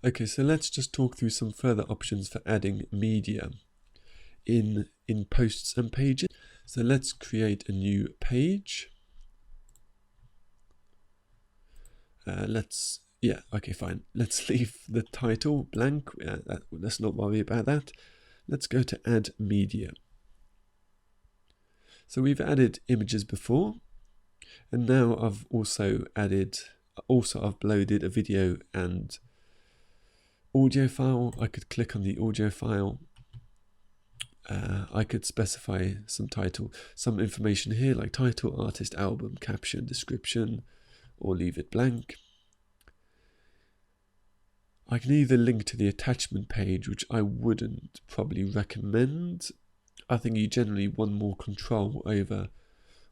Okay, so let's just talk through some further options for adding media in posts and pages. So let's create a new page. Okay, fine. Let's leave the title blank. Let's not worry about that. Let's go to add media. So we've added images before, and now I've also uploaded a video and audio file. I could click on the audio file. I could specify some information here, like title, artist, album, caption, description, or leave it blank. I can either link to the attachment page, which I wouldn't probably recommend. I think you generally want more control over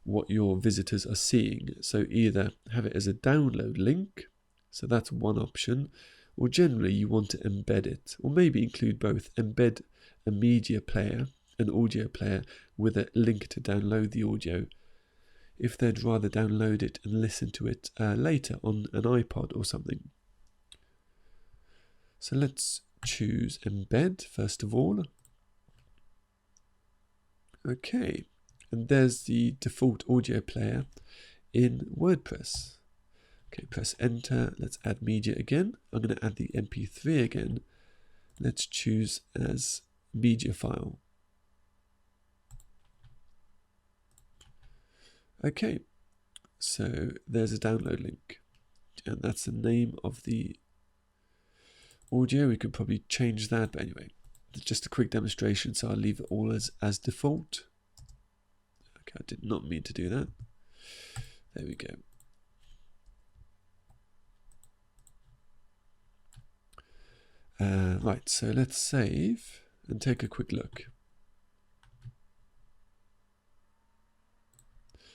what your visitors are seeing. So either have it as a download link, so that's one option, or generally you want to embed it, or maybe include both. Embed a media player, an audio player, with a link to download the audio, if they'd rather download it and listen to it later on an iPod or something. So let's choose embed first of all. Okay, and there's the default audio player in WordPress. Okay, press enter. Let's add media again. I'm going to add the MP3 again. Let's choose as media file. Okay, so there's a download link, and that's the name of the audio. We could probably change that, but anyway, it's just a quick demonstration, so I'll leave it all as default. Okay, I did not mean to do that. There we go. Right, so let's save and take a quick look.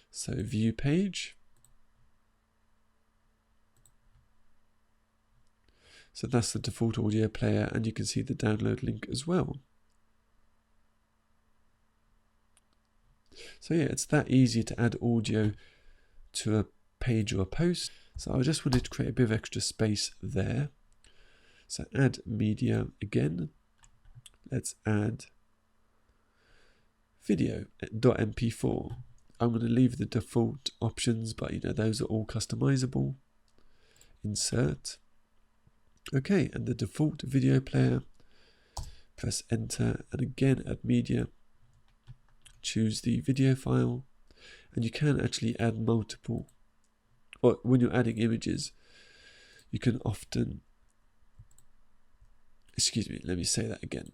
So view page. So that's the default audio player, and you can see the download link as well. So yeah, it's that easy to add audio to a page or a post. So I just wanted to create a bit of extra space there. So add media again. Let's add video.mp4. I'm going to leave the default options, but those are all customizable. Insert. Okay, and the default video player. Press enter, and again add media. Choose the video file, and you can actually add multiple. Or when you're adding images, you can often. Excuse me, let me say that again.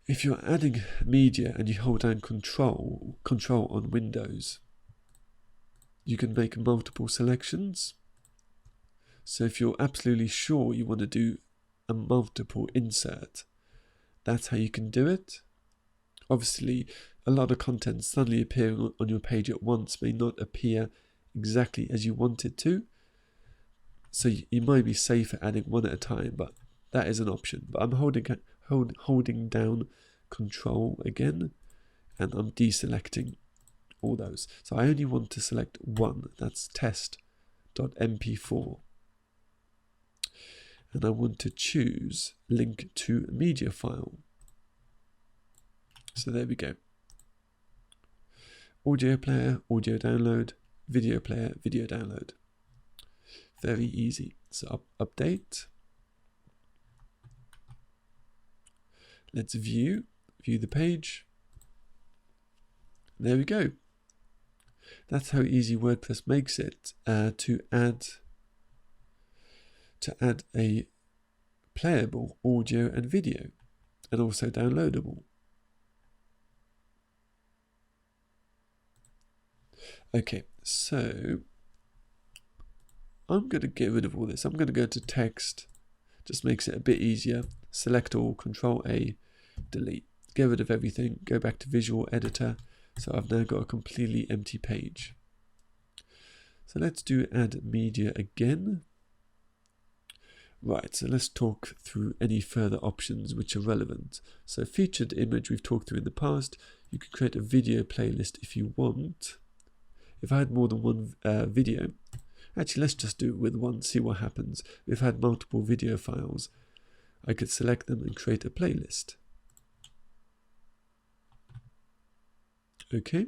If you're adding media and you hold down control on Windows, you can make multiple selections. So if you're absolutely sure you want to do a multiple insert, that's how you can do it. Obviously, a lot of content suddenly appearing on your page at once may not appear exactly as you want it to. So you might be safer adding one at a time, but that is an option. But I'm holding down control again, and I'm deselecting all those. So I only want to select one, that's test.mp4. And I want to choose link to media file. So there we go. Audio player, audio download, video player, video download. Very easy. So update. Let's view the page. There we go. That's how easy WordPress makes it to add a playable audio and video, and also downloadable. Okay, so I'm going to get rid of all this. I'm going to go to text, just makes it a bit easier. Select all, Control A, delete. Get rid of everything, go back to Visual Editor. So I've now got a completely empty page. So let's do add media again. Right, so let's talk through any further options which are relevant. So featured image we've talked through in the past. You can create a video playlist if you want. If I had more than one video, Actually, let's just do it with one, see what happens. If I had multiple video files, I could select them and create a playlist. Okay.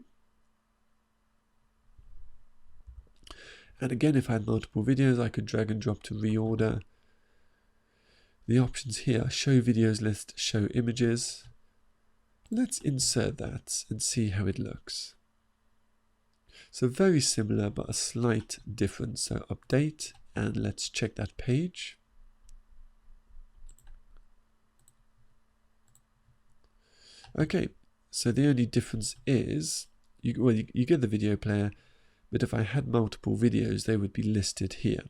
And again, if I had multiple videos, I could drag and drop to reorder. The options here, show videos list, show images. Let's insert that and see how it looks. So very similar, but a slight difference. So update, and let's check that page. Okay, so the only difference is, you get the video player, but if I had multiple videos, they would be listed here.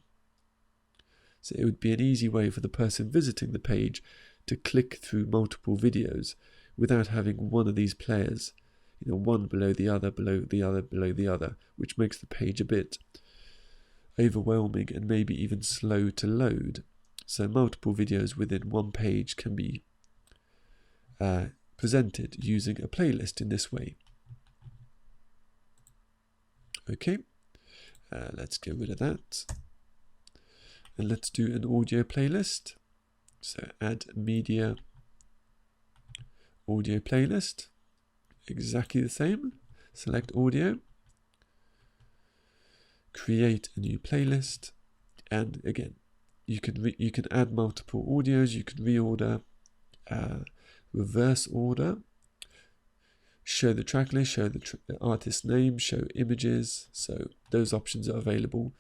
So it would be an easy way for the person visiting the page to click through multiple videos without having one of these players, one below the other, below the other, below the other, which makes the page a bit overwhelming and maybe even slow to load. So multiple videos within one page can be presented using a playlist in this way. Okay, let's get rid of that. And let's do an audio playlist. So add media, audio playlist, exactly the same. Select audio, create a new playlist, and again, you can add multiple audios. You can reorder, reverse order, show the track list, show the artist name, show images. So those options are available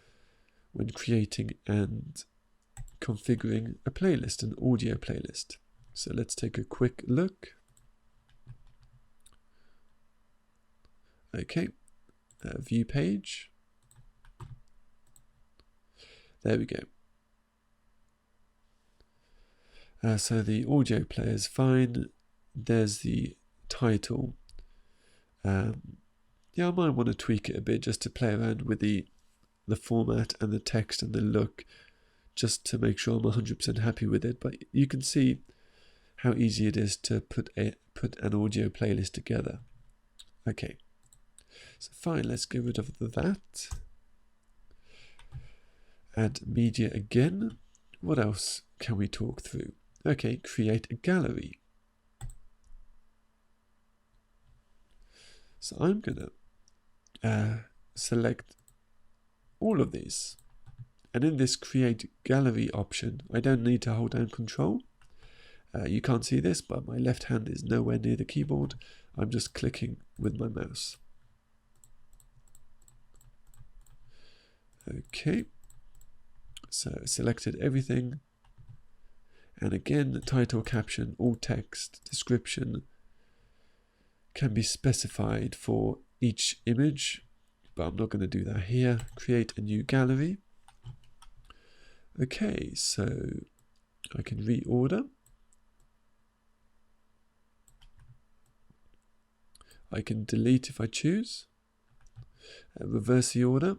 when creating and configuring a playlist, an audio playlist. So let's take a quick look. Okay, view page. There we go. So the audio player is fine. There's the title. Yeah, I might want to tweak it a bit just to play around with the format and the text and the look, just to make sure I'm 100% happy with it. But you can see how easy it is to put an audio playlist together. Okay, so fine, let's get rid of that. Add media again. What else can we talk through? Okay, create a gallery. So I'm gonna select all of these, and in this create gallery option, I don't need to hold down Control. You can't see this, but my left hand is nowhere near the keyboard. I'm just clicking with my mouse. Okay, so selected everything, and again, the title, caption, alt text, description can be specified for each image, but I'm not going to do that here. Create a new gallery. Okay, so I can reorder. I can delete if I choose. Reverse the order.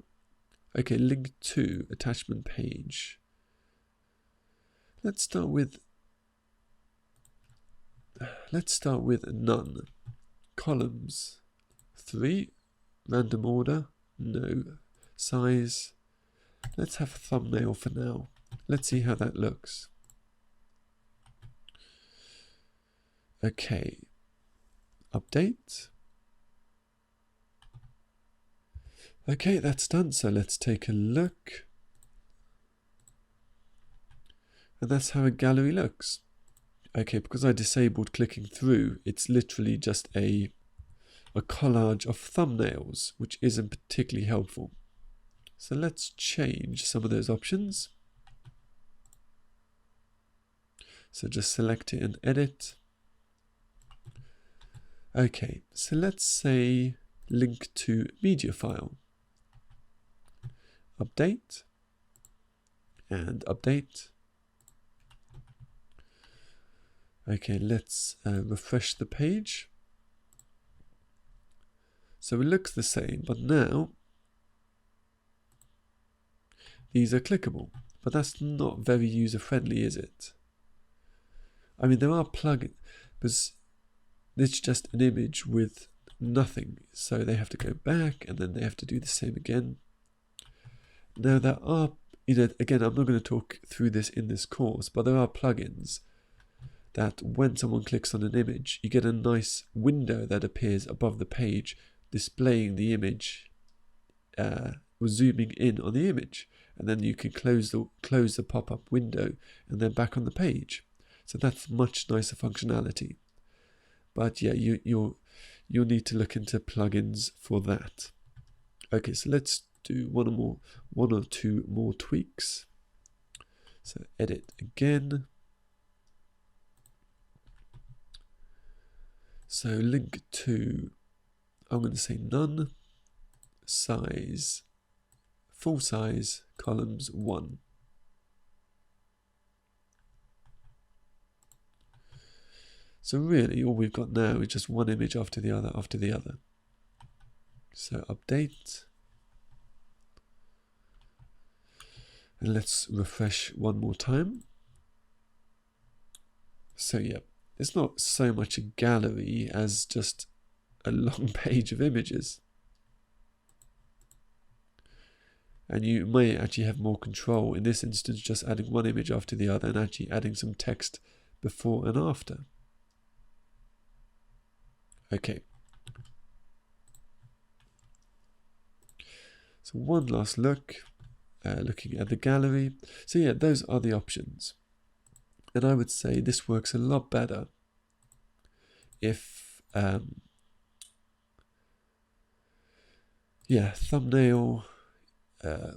Okay, link to attachment page. Let's start with none. Columns 3. Random order, no. Size, let's have a thumbnail for now. Let's see how that looks. Okay, update. Okay, that's done, so let's take a look. And that's how a gallery looks. Okay, because I disabled clicking through, it's literally just a collage of thumbnails, which isn't particularly helpful. So let's change some of those options. So just select it and edit. Okay, so let's say link to media file. Update and update. Okay, let's refresh the page. So it looks the same, but now these are clickable. But that's not very user-friendly, is it? I mean, there are plugins, but it's just an image with nothing. So they have to go back, and then they have to do the same again. Now there are, again, I'm not going to talk through this in this course, but there are plugins that when someone clicks on an image, you get a nice window that appears above the page displaying the image or zooming in on the image, and then you can close the pop-up window and then back on the page. So that's much nicer functionality. But yeah, you'll need to look into plugins for that. Okay, so let's do one or two more tweaks. So edit again. So link to, I'm going to say none, size, full size, columns 1. So really all we've got now is just one image after the other after the other. So update. And let's refresh one more time. So yeah, it's not so much a gallery as just a long page of images. And you may actually have more control in this instance, just adding one image after the other and actually adding some text before and after. Okay. So one last look, looking at the gallery. So yeah, those are the options. And I would say this works a lot better if, yeah, thumbnail,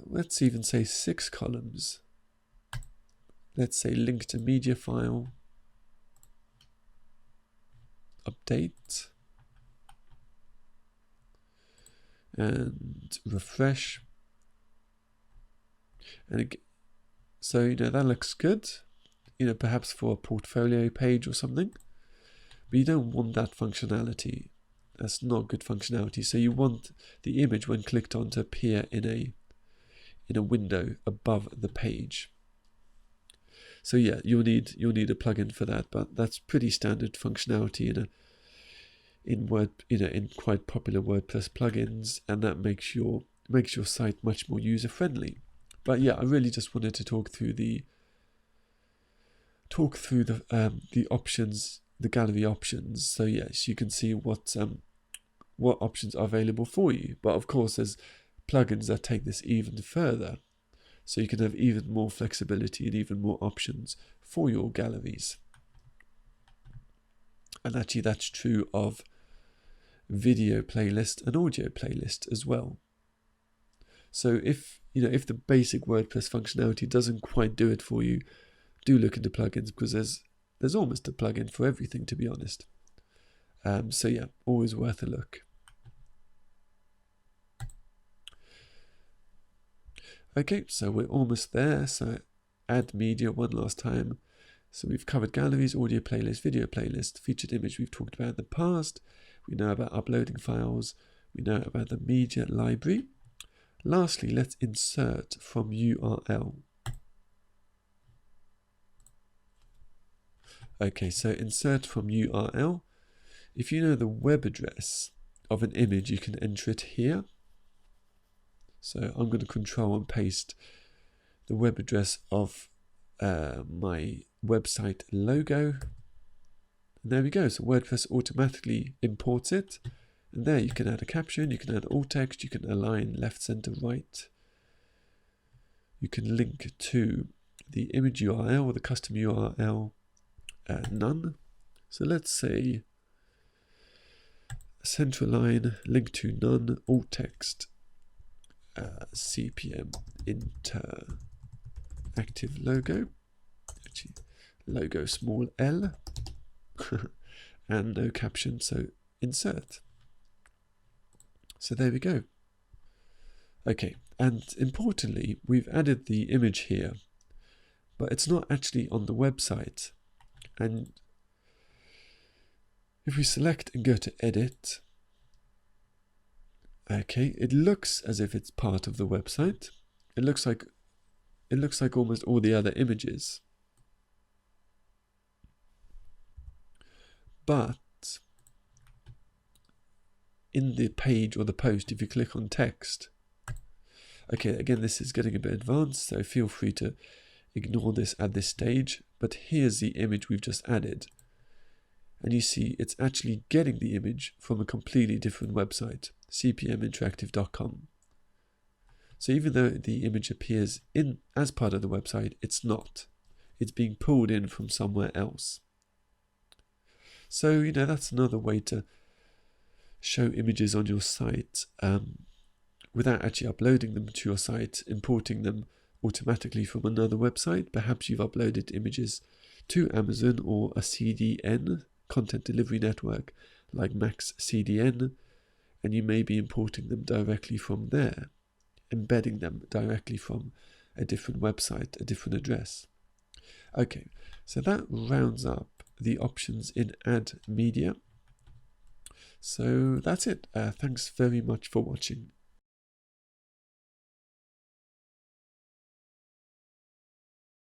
let's even say 6 columns. Let's say link to media file, update, and refresh. And so, that looks good, perhaps for a portfolio page or something, but you don't want that functionality. That's not good functionality. So you want the image when clicked on to appear in a window above the page. So yeah, you'll need a plugin for that, but that's pretty standard functionality in quite popular WordPress plugins, and that makes your site much more user friendly. But yeah, I really just wanted to talk through the options, the gallery options. So yes, you can see what options are available for you. But of course, there's plugins that take this even further, so you can have even more flexibility and even more options for your galleries. And actually, that's true of video playlist and audio playlist as well. So if the basic WordPress functionality doesn't quite do it for you, do look into plugins, because there's almost a plugin for everything, to be honest. So yeah, always worth a look. Okay, so we're almost there. So add media one last time. So we've covered galleries, audio playlist, video playlist, featured image we've talked about in the past. We know about uploading files. We know about the media library. Lastly, let's insert from URL. Okay, so insert from URL. If you know the web address of an image, you can enter it here. So I'm going to control and paste the web address of my website logo. And there we go. So WordPress automatically imports it. And there you can add a caption, you can add alt text, you can align left, center, right. You can link to the image URL or the custom URL, none. So let's say center align, link to none, alt text, CPM interactive logo, actually logo small l, and no caption, so insert. So there we go. Okay, and importantly, we've added the image here, but it's not actually on the website. And if we select and go to edit, okay, it looks as if it's part of the website. It looks like almost all the other images. But in the page or the post, if you click on text, Okay, again, this is getting a bit advanced, so feel free to ignore this at this stage, but here's the image we've just added. And you see it's actually getting the image from a completely different website, cpminteractive.com. So even though the image appears in as part of the website, it's not. It's being pulled in from somewhere else. So, that's another way to show images on your site without actually uploading them to your site, importing them automatically from another website. Perhaps you've uploaded images to Amazon or a CDN, content delivery network, like Max CDN, and you may be importing them directly from there, embedding them directly from a different website, a different address. Okay, so that rounds up the options in Add Media. So that's it. Thanks very much for watching.